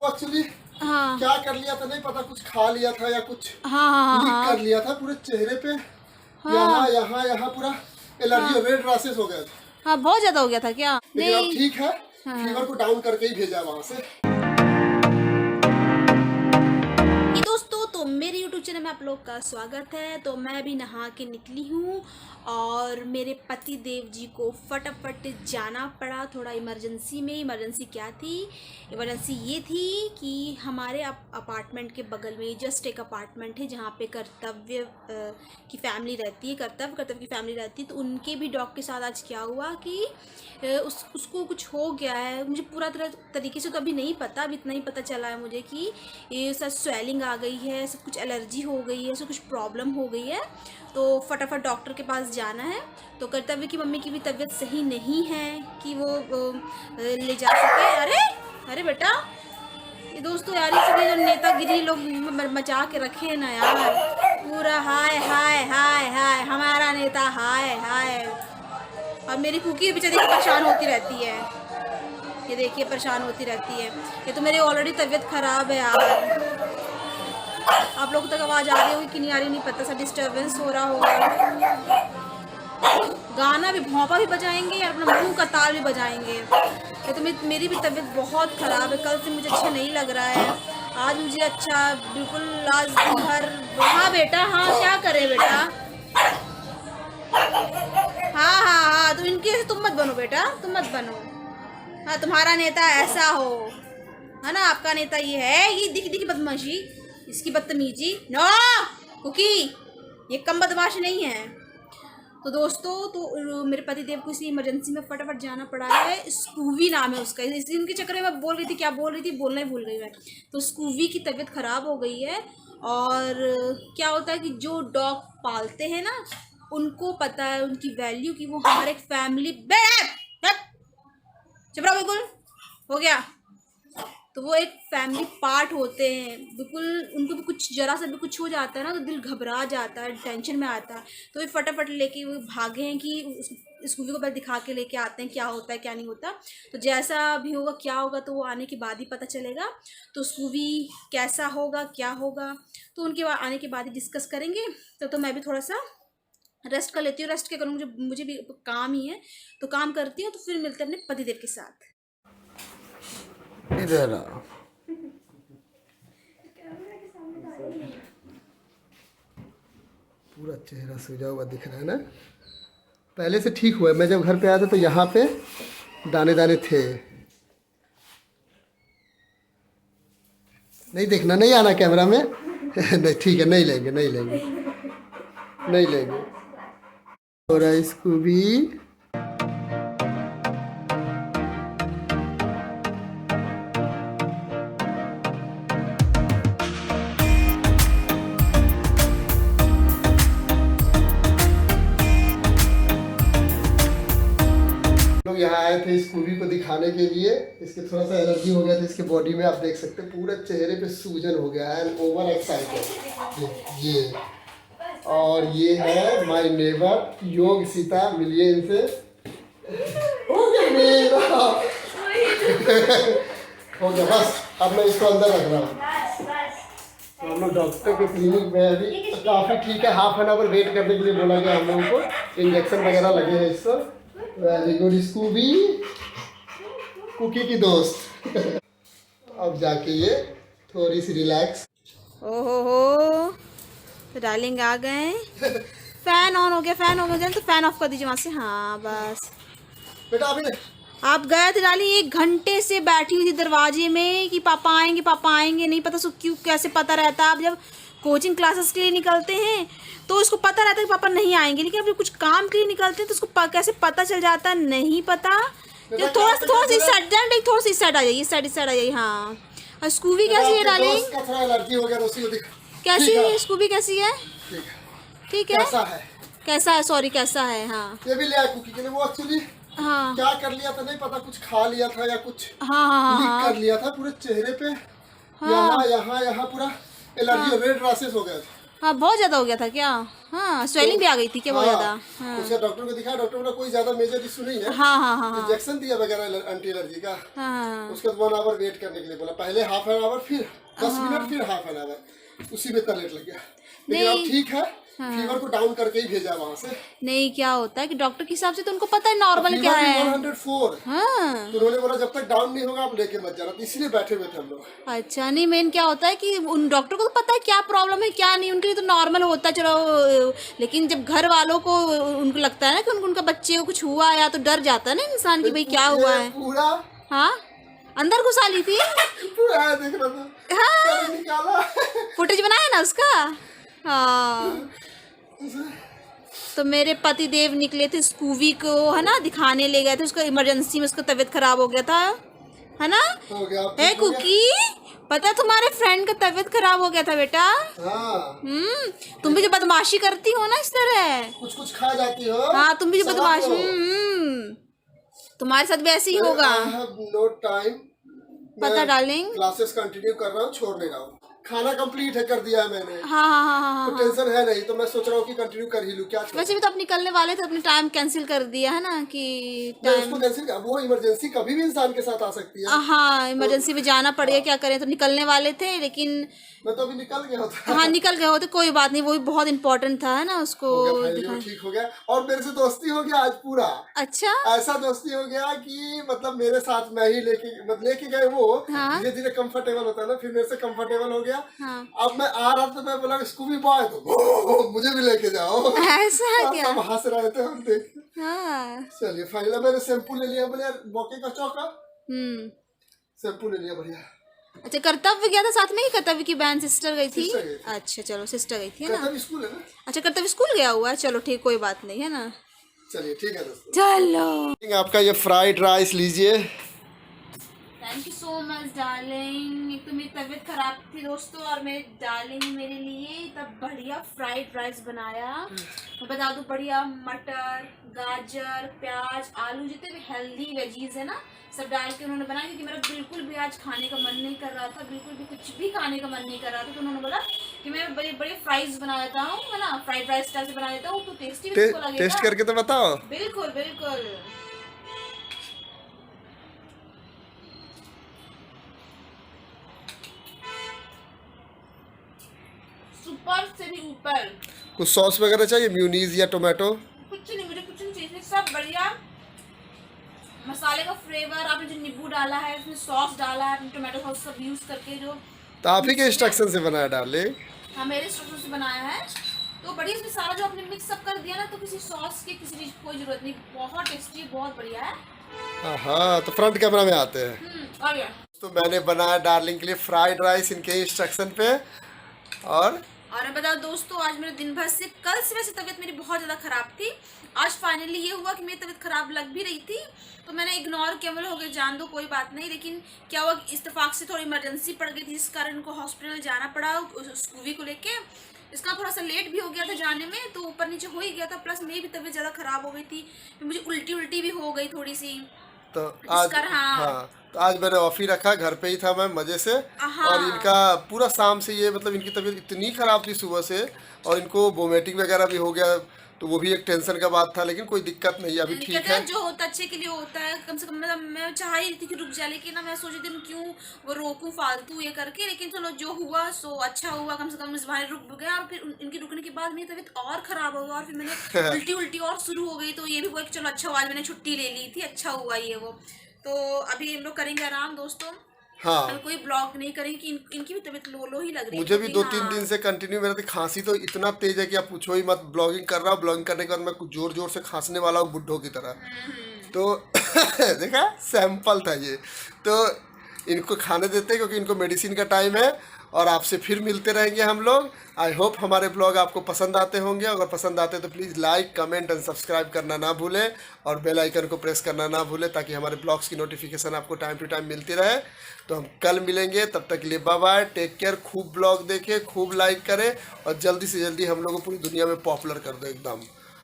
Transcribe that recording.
Actually हाँ क्या कर लिया था नहीं पता, कुछ खा लिया था या कुछ हाँ हाँ लीक हाँ कर लिया था पूरे चेहरे पे। हाँ यहाँ यहाँ यहाँ पूरा एलर्जी हाँ रेड रैशेस हो गया था, हाँ, बहुत ज्यादा हो गया था क्या? लेकिन अब नहीं। ठीक है। हाँ फीवर को डाउन करके ही भेजा वहां से। ये दोस्तों, तो मेरे YouTube चैनल में आप लोग का स्वागत है। तो मैं भी नहा के निकली हूँ और मेरे पति देव जी को फटाफट जाना पड़ा थोड़ा इमरजेंसी में। इमरजेंसी क्या थी? इमरजेंसी ये थी कि हमारे अपार्टमेंट के बगल में जस्ट एक अपार्टमेंट है जहाँ पे कर्तव्य की फैमिली रहती है, कर्तव्य की फैमिली रहती है। तो उनके भी डॉग के साथ आज क्या हुआ कि उसको कुछ हो गया है। मुझे पूरा तरीके से तो अभी नहीं पता, अभी इतना ही पता चला है मुझे कि ये सब स्वेलिंग आ गई है, सब कुछ एलर्जी हो गई है, सब कुछ प्रॉब्लम हो गई है। तो फटाफट डॉक्टर के पास जाना है। तो कर्तव्य की मम्मी की भी तबीयत सही नहीं है कि वो ले जा सके। अरे अरे बेटा, ये दोस्तों यार, ये सभी जो नेतागिरी लोग मचा के रखे ना यार, पूरा हाय हाय हाय हाय हमारा नेता हाय हाय। और मेरी कुकी बेचारी परेशान होती रहती है, ये देखिए परेशान होती रहती है। ये तो मेरी ऑलरेडी तबीयत खराब है यार। आप लोगों तक आवाज़ आ रही होगी कि नहीं आ रही नहीं पता, सा डिस्टर्बेंस हो रहा होगा। गाना भी, भौंपा भी बजाएंगे और अपना मुंह का ताल भी बजाएंगे। ये तो मेरी भी तबीयत बहुत ख़राब है, कल से मुझे अच्छा नहीं लग रहा है। आज मुझे अच्छा बिल्कुल, आज दिन भर। हाँ बेटा, हाँ क्या करे बेटा, हाँ हाँ हाँ, तो इनके तुम मत बनो बेटा, तुम मत बनो। हाँ, तुम्हारा नेता ऐसा हो, है ना, आपका नेता ये है। ये दिख बदमाशी, इसकी बदतमीजी। नो कुकी, ये कम बदमाश नहीं है। तो दोस्तों, तो मेरे पति देव को इसी इमरजेंसी में फटाफट जाना पड़ा है। स्कूवी नाम है उसका, इनके चक्कर में मैं बोल रही थी, क्या बोल रही थी, बोलना ही भूल गई मैं। तो स्कूवी की तबीयत खराब हो गई है। और क्या होता है कि जो डॉग पालते हैं ना, उनको पता है उनकी वैल्यू, कि वो हमारे फैमिली। चुप रहो, बिल्कुल हो गया। तो वो एक फैमिली पार्ट होते हैं बिल्कुल। उनको भी कुछ जरा सा भी कुछ हो जाता है ना तो दिल घबरा जाता है, टेंशन में आता है। तो वे फटाफट लेके वो भागे हैं कि इस मूवी को पहले दिखा के लेके आते हैं क्या होता है क्या नहीं होता। तो जैसा भी होगा क्या होगा तो वो आने के बाद ही पता चलेगा। तो उस मूवी कैसा होगा क्या होगा तो उनके आने के बाद ही डिस्कस करेंगे। तो मैं भी थोड़ा सा रेस्ट कर लेती हूँ। रेस्ट क्या करूँ, मुझे भी काम ही है, तो काम करती हूँ। तो फिर मिलते हैं अपने पतिदेव के साथ। इधर पूरा चेहरा सूजा हुआ दिख रहा है ना। पहले से ठीक हुआ है, मैं जब घर पे आया था तो यहाँ पे दाने दाने थे। नहीं देखना, नहीं आना कैमरा में। नहीं ठीक है, नहीं लेंगे नहीं लेंगे नहीं लेंगे। और इसको भी लोग यहाँ आए थे स्कूबी को दिखाने के लिए। इसके थोड़ा सा एलर्जी हो गया था इसके बॉडी में, आप देख सकते हैं पूरे चेहरे पे सूजन हो गया है, ओवर एक्साइटेड ये। और ये है माय नेबर योग सीता, मिलिए इनसे। हो गया मेरा हो गया बस, अब मैं इसको अंदर रख रहा हूँ। तो हम लोग डॉक्टर के क्लिनिक में अभी काफ़ी ठीक है, हाफ एन आवर वेट करने के लिए बोला गया हम लोगों को। इंजेक्शन वगैरह लगे हैं इसको। वेरी गुड स्कूबी, कुकी की दोस्त। अब जाके ये थोड़ी सी रिलैक्स। ओहो हो, तो डार्लिंग आ गए। फैन ऑन हो गया, फैन हो गया तो फैन ऑफ कर दीजिए वहाँ से। हाँ बस बेटा अभी आप गए थे डाली, 1 घंटे से बैठी हुई थी दरवाजे में कि पापा आएंगे। नहीं पता क्यों, कैसे पता रहता। आप जब कोचिंग क्लासेस के लिए निकलते हैं तो उसको पता रहता है कि पापा नहीं आएंगे, लेकिन अब कुछ काम के लिए निकलते हैं तो उसको कैसे पता चल जाता है, नहीं पता। थोड़ा सा इस साइड आ जाइए, इस साइड आ जाइए। हाँ, और स्कूबी कैसी है डार्लिंग? एलर्जी हो गया तो कैसी है स्कूबी, कैसी है? ठीक है, कैसा है, सॉरी कैसा है? हाँ, ये भी ले आया कुकी के लिए। वो एक्चुअली हाँ क्या कर लिया था नहीं पता, कुछ खा लिया था या कुछ हाँ लीक कर लिया था पूरे चेहरे पे। हाँ यहाँ यहाँ यहाँ पूरा एलर्जी रेड रैशेस हो गया था। हाँ बहुत ज़्यादा हो गया था क्या? हाँ स्वेलिंग भी आ गई थी क्या बहुत ज़्यादा? हाँ उसका डॉक्टर को दिखाया, डॉक्टर बोला कोई ज्यादा मेजर इशू नहीं है। हाँ हाँ हाँ हाँ इंजेक्शन दिया वगैरह एंटी एलर्जी का। हाँ उसके बाद 1 आवर वेट करने के लिए बोला, पहले हाफ एन आवर, फिर 10 मिनट, फिर हाफ एन आवर, उसी में इतना लेट लग गया। लेकिन अब ठीक है, फीवर को डाउन करके ही भेजा वहाँ से। नहीं क्या होता है कि डॉक्टर के हिसाब से तो उनको पता है नॉर्मल क्या है। 104। हाँ तो उन्होंने बोला जब तक डाउन नहीं होगा आप लेके मत जाना, तो इसीलिए बैठे हुए थे हम लोग। अच्छा नहीं मेन क्या होता है कि उन डॉक्टर को तो पता है क्या प्रॉब्लम है क्या नहीं, उनके लिए तो नॉर्मल होता है चलो, लेकिन जब घर वालों को उनको लगता है ना कि उनका बच्चे को कुछ हुआ या तो डर जाता है ना इंसान की भाई क्या हुआ है। पूरा हाँ अंदर घुसा ली थी। पूरा है, देख रहा था। हाँ निकाला। फुटेज बनाया ना उसका। हाँ तो मेरे पति देव निकले थे स्कूवी को है ना दिखाने ले गए थे, उसको इमरजेंसी में उसको तबीयत खराब हो गया था है ना। हो गया ए कुकी पता है तुम्हारे फ्रेंड का तबीयत खराब हो गया था बेटा। हाँ। तुम भी जो बदमाशी करती हो ना इस तरह, कुछ कुछ खा जाती हो। हाँ तुम भी जो सलाह बदमाशी करो। तुम्हारे साथ भी ऐसे ही होगा। I have no time। पता डार्लिंग। क्लासेस कंटिन्यू कर रहा हूँ, छोड़ नहीं रहा हूँ। खाना कंप्लीट है, कर दिया है मैंने। हाँ हाँ हाँ हाँ तो टेंशन है नहीं, तो मैं सोच रहा हूँ कि कंटिन्यू कर ही लूँ, क्या वैसे भी तो आप निकलने वाले थे, अपने टाइम कैंसिल कर दिया है ना कि मैं टाइम। उसको कैंसिल कर, वो इमरजेंसी कभी भी इंसान के साथ आ सकती है। हाँ इमरजेंसी में जाना पड़ गया, क्या करें, तो निकलने वाले थे लेकिन मैं तो अभी निकल गया होता। हाँ निकल गए होते, कोई बात नहीं, वो भी बहुत इंपॉर्टेंट था है ना उसको हो गया, finally वो ठीक हो गया और मेरे से दोस्ती हो गया आज पूरा। अच्छा ऐसा दोस्ती हो गया कि मतलब मेरे साथ मैं ही लेके गए वो। हाँ। धीरे धीरे कंफर्टेबल होता है ना, फिर मेरे से कंफर्टेबल हो गया। हाँ अब मैं आ रहा था, मैं बोला स्कूबी बॉय तो मुझे भी लेके जाओ। ऐसा क्या? सब हंस रहे थे हम देख। हाँ चलिए फाइनल मैंने शैम्पू ले लिया, बोले यार मौके का चौका, शैम्पू ले लिया बढ़िया। अच्छा कर्तव्य गया था साथ में ही, कर्तव्य की बहन सिस्टर गई थी। सिस्टर गई थी। अच्छा चलो सिस्टर गई थी है ना। कर्तव्य स्कूल है ना। अच्छा कर्तव्य स्कूल गया हुआ है, चलो ठीक कोई बात नहीं है ना। चलिए ठीक है दोस्तों, चलो आपका ये फ्राइड राइस लीजिए। Thank you so much darling. एक तो मेरी तबीयत खराब थी दोस्तों और मेरे डार्लिंग मेरे लिए तब बढ़िया फ्राइड राइस बनाया। मैं बता दूं बढ़िया मटर गाजर प्याज आलू जितने भी हेल्दी वेजीज है ना सब डाल के उन्होंने बनाया, क्योंकि मेरा बिल्कुल भी आज खाने का मन नहीं कर रहा था, बिल्कुल भी कुछ भी खाने का मन नहीं कर रहा था। तो उन्होंने बोला कि मैं बड़े बड़े फ्राइज बना देता हूँ है ना, फ्राइड राइस स्टाइल से बना देता हूँ तो टेस्टी भी लगेगा। टेस्ट करके तो बताओ। बिल्कुल बिल्कुल सुपर से भी ऊपर। कुछ सॉस वगैरह चाहिए, म्यूनीज या टोमेटो? कुछ नहीं, मुझे कुछ नहीं चाहिए, सब बढ़िया मसाले का फ्लेवर। आपने जो नींबू डाला है उसमें सॉस डाला है, आपने टोमेटो सॉस सब यूज करके जो तो आप ही के इंस्ट्रक्शन से बनाया डार्लिंग? हाँ मेरे इंस्ट्रक्शन से बनाया है, तो बढ़िया इसमें सारा जो आपने मिक्स अप कर दिया ना, तो किसी सॉस की किसी चीज की कोई जरूरत नहीं, बहुत टेस्टी बहुत बढ़िया है। हाँ तो फ्रंट कैमरा में आते हैं। आ गया। तो मैंने बनाया डार्लिंग के लिए फ्राइड राइस इनके इंस्ट्रक्शन पे। और मैं बताओ दोस्तों आज मेरे दिन भर से, कल से वैसे तबीयत मेरी बहुत ज़्यादा ख़राब थी, आज फाइनली ये हुआ कि मेरी तबीयत ख़राब लग भी रही थी तो मैंने इग्नोर किया, बोले हो गया जान दो कोई बात नहीं। लेकिन क्या हुआ इत्तेफाक से थोड़ी इमरजेंसी पड़ गई थी जिस कारण उनको हॉस्पिटल जाना पड़ा स्कूवी को लेके। इसका थोड़ा सा लेट भी हो गया था जाने में, तो ऊपर नीचे हो ही गया था, प्लस मेरी भी तबीयत ज़्यादा ख़राब हो गई थी, मुझे उल्टी भी हो गई थोड़ी सी। तो आज हाँ तो आज मैंने ऑफ ही रखा, घर पे ही था मैं मजे से। हाँ। और इनका पूरा शाम से ये मतलब इनकी तबीयत इतनी खराब थी सुबह से, और इनको वोमिटिंग वगैरह भी हो गया, तो वो भी एक टेंशन का बात था, लेकिन कोई दिक्कत नहीं, अभी ठीक है। जो होता है अच्छे के लिए होता है, कम से कम मतलब मैं चाह ही थी कि रुक जाए, लेकिन ना मैं सोची थी क्यों वो रोकूं फालतू ये करके, लेकिन चलो जो हुआ सो अच्छा हुआ, कम से कम इस बार रुक गया। और फिर इनके रुकने के बाद मेरी तबीयत और खराब हो गई और फिर मैंने उल्टी और शुरू हो गई, तो ये भी हुआ कि चलो अच्छा हुआ आज मैंने छुट्टी ले ली थी, अच्छा हुआ ये वो। तो अभी हम लोग करेंगे आराम दोस्तों। हाँ कल कोई ब्लॉग नहीं करेंगे कि इनकी भी तबीयत लो ही लग रही है। मुझे भी 2-3 दिन से कंटिन्यू मेरा खांसी तो इतना तेज है कि आप पूछो ही मत। ब्लॉगिंग कर रहा हूँ, ब्लॉगिंग करने के बाद मैं कुछ जोर जोर से खांसने वाला हूँ बुड्ढों की तरह। तो देखा सैंपल था ये। तो इनको खाने देते हैं क्योंकि इनको मेडिसिन का टाइम है, और आपसे फिर मिलते रहेंगे हम लोग। आई होप हमारे ब्लॉग आपको पसंद आते होंगे, अगर पसंद आते तो please like comment and subscribe करना ना भूलें, और बेल आइकन को प्रेस करना ना भूलें, ताकि हमारे ब्लॉग्स की नोटिफिकेशन आपको टाइम टू टाइम मिलती रहे। तो हम कल मिलेंगे, तब तक के लिए बाय बाय, टेक केयर, खूब ब्लॉग देखें, खूब लाइक करें, और जल्दी से जल्दी हम लोग को पूरी दुनिया में पॉपुलर कर दो एकदम।